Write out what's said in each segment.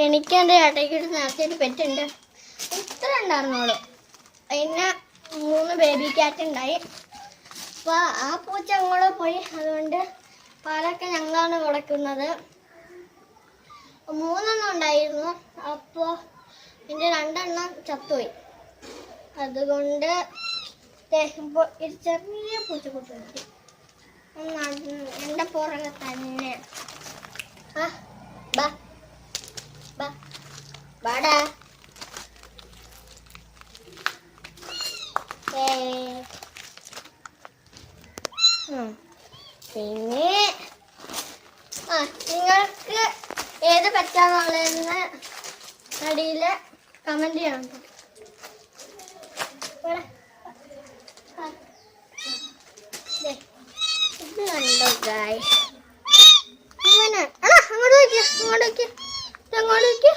എനിക്ക് എൻ്റെ ഏട്ടയ്ക്ക് നേരത്തെ ഒരു പെറ്റുണ്ട്. ഇത്ര ഉണ്ടായിരുന്നോളൂ. പിന്നെ 3 ബേബി ക്യാറ്റ് ഉണ്ടായി. അപ്പോൾ ആ പൂച്ച അങ്ങോട്ട് പോയി. അതുകൊണ്ട് പാലൊക്കെ ഞങ്ങളാണ് കൊടുക്കുന്നത്. 3 ഉണ്ടായിരുന്നു. അപ്പോൾ എൻ്റെ 2 ചത്തുപോയി. അതുകൊണ്ട് ഇപ്പോൾ ഒരു ചെറിയ പൂച്ചക്കുട്ടി എൻ്റെ പുറകെ തന്നെ. ബാടാ പിന്നെ നിങ്ങൾക്ക് ഏത് പറ്റാന്നുള്ളതെന്ന് അടിയിൽ കമന്റ് ചെയ്യണം. ഇത് കണ്ടോ ഗായ്സ്, ഇങ്ങനെ അങ്ങോട്ട് വയ്ക്കുക, അങ്ങോട്ട് വയ്ക്കുക, അങ്ങോട്ട് വയ്ക്കുക.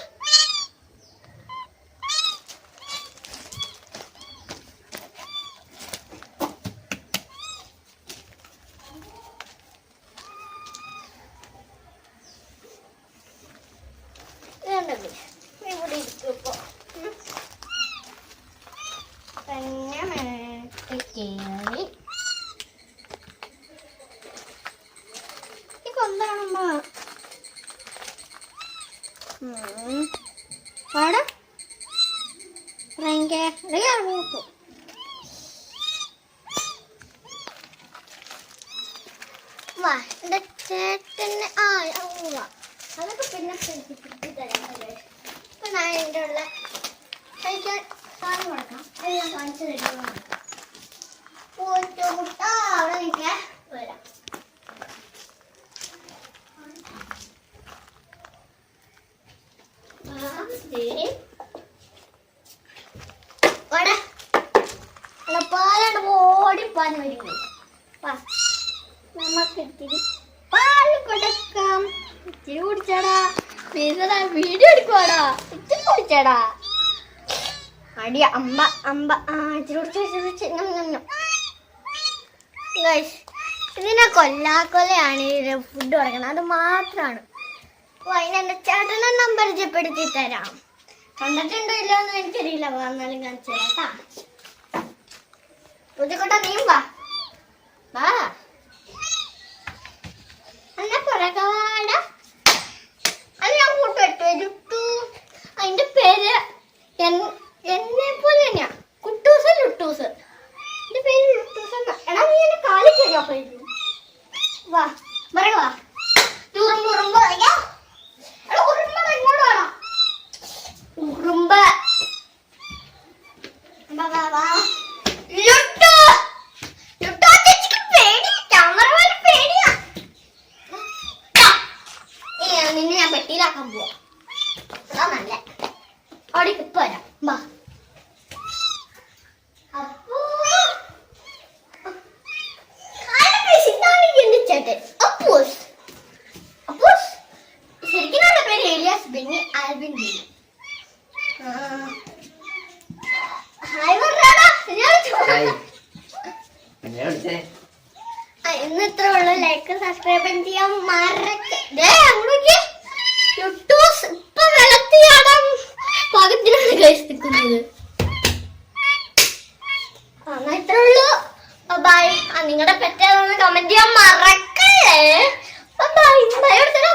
ഇവിടെ ഇരിക്കുമ്പോ തന്നെ മേട്ട് കയറി കൊന്താണമ്മ പാടാ വാ എന്റെ ചേട്ടന് അതൊക്കെ പിന്നെ തരാം. ഇപ്പൊ ഞാൻ എൻ്റെ ഉള്ള കഴിക്കാൻ സാധനം കൊടുക്കാം. അത് ഞാൻ കാണിച്ചു തരുന്നതാണ്. മുട്ട അവിടെ നിൽക്കാൻ വരാം. പാലാണ് ഓടിപ്പാൻ വരുന്നത്. നമുക്ക് ഇത്തിരി പാല് കൊടുക്കാം. ഇച്ചിരി കുടിച്ചാടാ, വീഡിയോ എടുക്കുവാടാ. ഇച്ചിരി കുടിച്ചാടാ, അടിയ അമ്പ ഇച്ചിരി കുടിച്ച്. ഇതിനെ കൊല്ലാക്കൊലയാണ് ഇത് ഫുഡ് കൊടുക്കണം. അത് മാത്രമാണ്. അപ്പോൾ അതിനെൻ്റെ ചേട്ടനെ പരിചയപ്പെടുത്തി തരാം. കണ്ടിട്ടുണ്ടോ ഇല്ലോ എന്ന് എനിക്കറിയില്ല. വന്നാലും കാണിച്ചു തരാം. പുതിക്കോട്ട നീയും വാ അന്ന പുറകവാട. അത് ഞാൻ കൂട്ടു ഇട്ടു. അതിന്റെ പേര് എന്നെ പോലെ തന്നെയാ, കുട്ടൂസ് ലുട്ടൂസ്. എന്റെ പേര് ലുട്ടൂസ്. എടാ നീ എന്നെ കാലിൽ കയറിയാ പോയി. വാ വാ ഉറുമ്പ് ഉറുമ്പ് ഇങ്ങോട്ട് വേണം. ഉറുമ്പ് വാ നിന്നെ ഞാൻ പെട്ടിയിലാക്കാൻ പോവാ. അതാ നല്ല അവിടേക്ക് ഇപ്പൊ വരാം. വാ അപ്പോ എന്റെ ചേട്ടൻ അപ്പൂസ്. ശരിക്കും നമ്മുടെ പേര് ഏലിയാസ് ബെന്നി ആൽബിൻ ബെന്നി. ഹായ് പറയാടാ. ഇന്ന് ഇത്ര ഉള്ളു. ലൈക്ക് സബ്സ്ക്രൈബ് ചെയ്യാൻ മറക്കരുത്. ഇപ്പൊ വെള്ളത്തിയാടാൻ പാകത്തിനാണ് കഴിച്ചിരിക്കുന്നത്. എന്നാ ഇത്ര ഉള്ളു. ബൈ. നിങ്ങളുടെ പെറ്റാണെന്ന് കമന്റ് ചെയ്യാൻ മറക്കല്ലേ. ബൈ. ബൈ എടുത്തടാ.